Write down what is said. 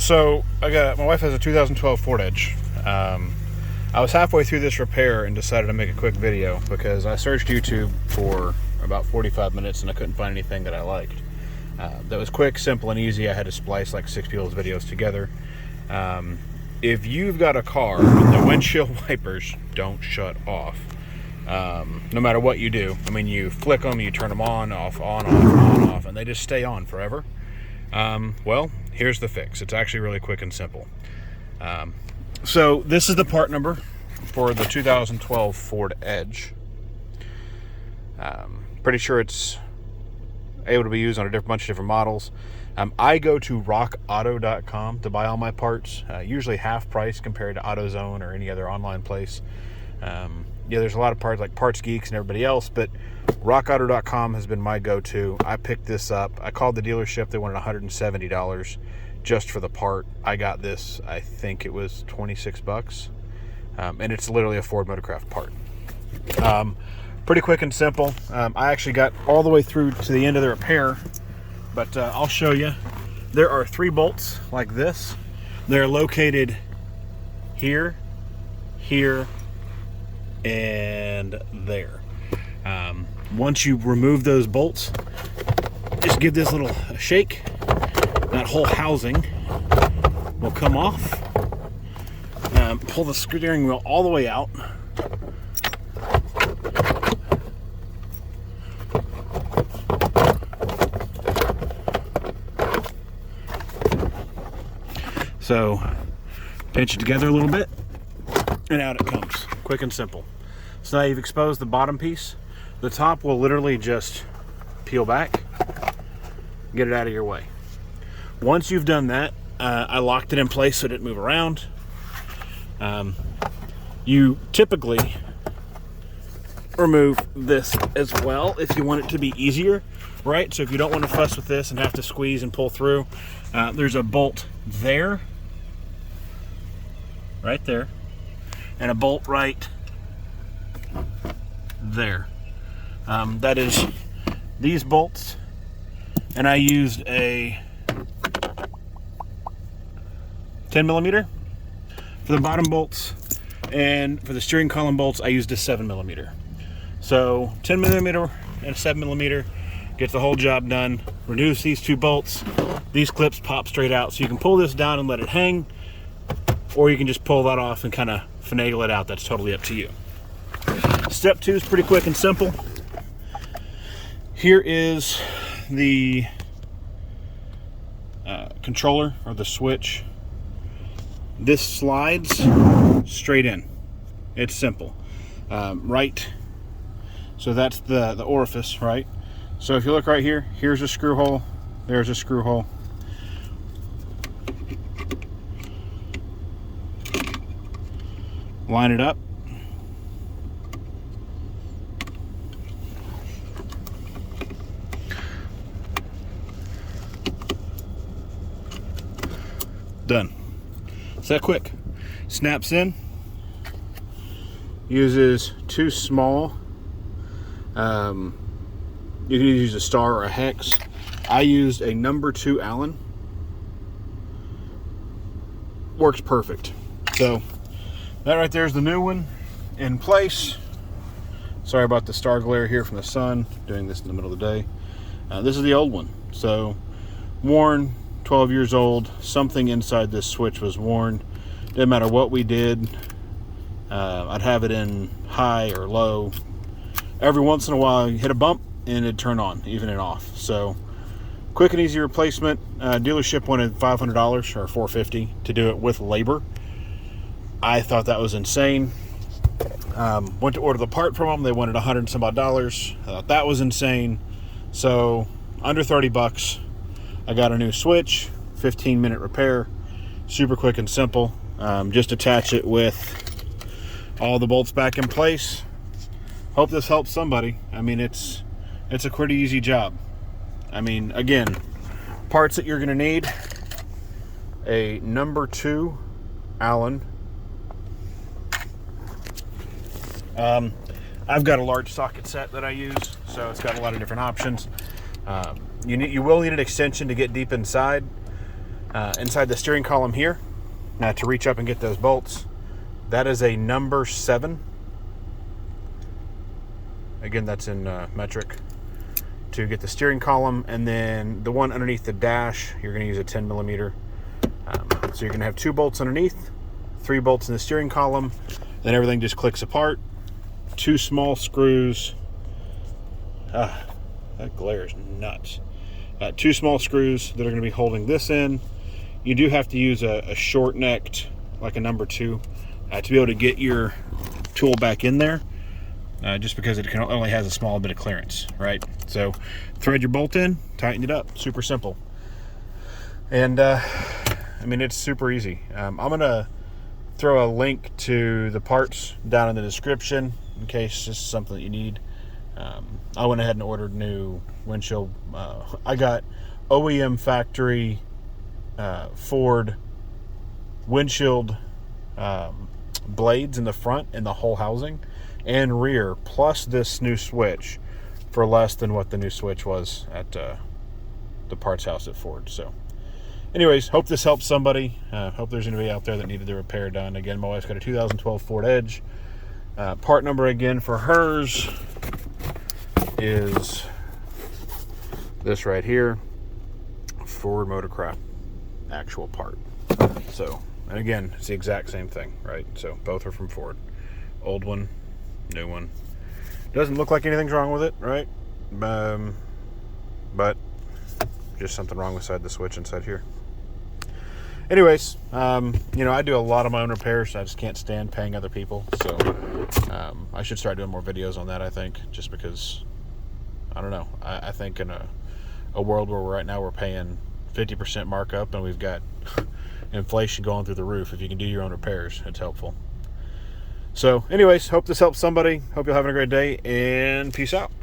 So my wife has a 2012 Ford Edge. I was halfway through this repair and decided to make a quick video because I searched YouTube for about 45 minutes and I couldn't find anything that I liked. That was quick, simple, and easy. I had to splice like 6 people's videos together. If you've got a car and the windshield wipers don't shut off, no matter what you do, I mean, you flick them, you turn them on, off, and they just stay on forever. Well, here's the fix. It's actually really quick and simple. So this is the part number for the 2012 Ford Edge. Pretty sure it's able to be used on a bunch of different models. I go to rockauto.com to buy all my parts, usually half price compared to AutoZone or any other online place. Yeah, there's a lot of parts like Parts Geeks and everybody else, but rockauto.com has been my go-to. I picked this up. I called the dealership. They wanted $170 just for the part. I got this, I think it was 26 bucks. And it's literally a Ford Motorcraft part. Pretty quick and simple. I actually got all the way through to the end of the repair, but I'll show you. There are 3 bolts like this. They're located here, here, and there. Once you remove those bolts, just give this little shake. That whole housing will come off. Pull the steering wheel all the way out. So pinch it together a little bit and out it comes. Quick and simple. So now you've exposed the bottom piece. The top will literally just peel back, get it out of your way. Once you've done that, I locked it in place so it didn't move around. You typically remove this as well if you want it to be easier, right? So if you don't want to fuss with this and have to squeeze and pull through, there's a bolt there, right there, and a bolt right there. That is these bolts, and I used a 10mm for the bottom bolts, and for the steering column bolts I used a 7mm. So 10mm and 7mm gets the whole job done. Reduce these 2 bolts. These clips pop straight out, so you can pull this down and let it hang, or you can just pull that off and kind of finagle it out. That's totally up to you. Step 2 is pretty quick and simple. Here is the controller or the switch. This slides straight in. It's simple. Right, so that's the orifice, right? So if you look right here, here's a screw hole, there's a screw hole. Line it up. Done. It's that quick. Snaps in. Uses 2 small. You can either use a star or a hex. I used a number 2 Allen. Works perfect. So that right there is the new one in place. Sorry about the star glare here from the sun. Doing this in the middle of the day. This is the old one. So worn. 12 years old. Something inside this switch was worn. Didn't matter what we did. I'd have it in high or low. Every once in a while you hit a bump and it'd turn on, even it off. So quick and easy replacement. Dealership wanted $500 or $450 to do it with labor. I thought that was insane. Went to order the part from them. They wanted $100 and some odd dollars. I thought that was insane. So under 30 bucks. I got a new switch, 15-minute repair, super quick and simple. Just attach it with all the bolts back in place. Hope this helps somebody. I mean, it's a pretty easy job. I mean, again, parts that you're gonna need: a number 2 Allen. I've got a large socket set that I use, so it's got a lot of different options. You will need an extension to get deep inside. inside the steering column here, to reach up and get those bolts. That is a number 7. Again, that's in metric, to get the steering column. And then the one underneath the dash, you're going to use a 10 millimeter. So you're going to have 2 bolts underneath, 3 bolts in the steering column, then everything just clicks apart. 2 small screws. That glare is nuts. 2 small screws that are going to be holding this in. You do have to use a short necked, like a number 2, to be able to get your tool back in there, just because it only has a small bit of clearance, right? So thread your bolt in, tighten it up, super simple. And I mean, it's super easy. I'm gonna throw a link to the parts down in the description in case this is something that you need. I went ahead and ordered new windshield. I got OEM factory Ford windshield blades in the front and the whole housing and rear, plus this new switch for less than what the new switch was at the parts house at Ford. So anyways, hope this helps somebody. Hope there's anybody out there that needed the repair done. Again, my wife's got a 2012 Ford Edge. Part number again for hers is this right here, Ford Motorcraft actual part. So, and again, it's the exact same thing, right? So both are from Ford. Old one, new one. Doesn't look like anything's wrong with it, right? But just something wrong beside the switch inside here. Anyways, I do a lot of my own repairs. I just can't stand paying other people. So I should start doing more videos on that, I think, just because, I don't know. I think in a world where right now we're paying 50% markup and we've got inflation going through the roof, if you can do your own repairs, it's helpful. So anyways, hope this helps somebody. Hope you're having a great day, and peace out.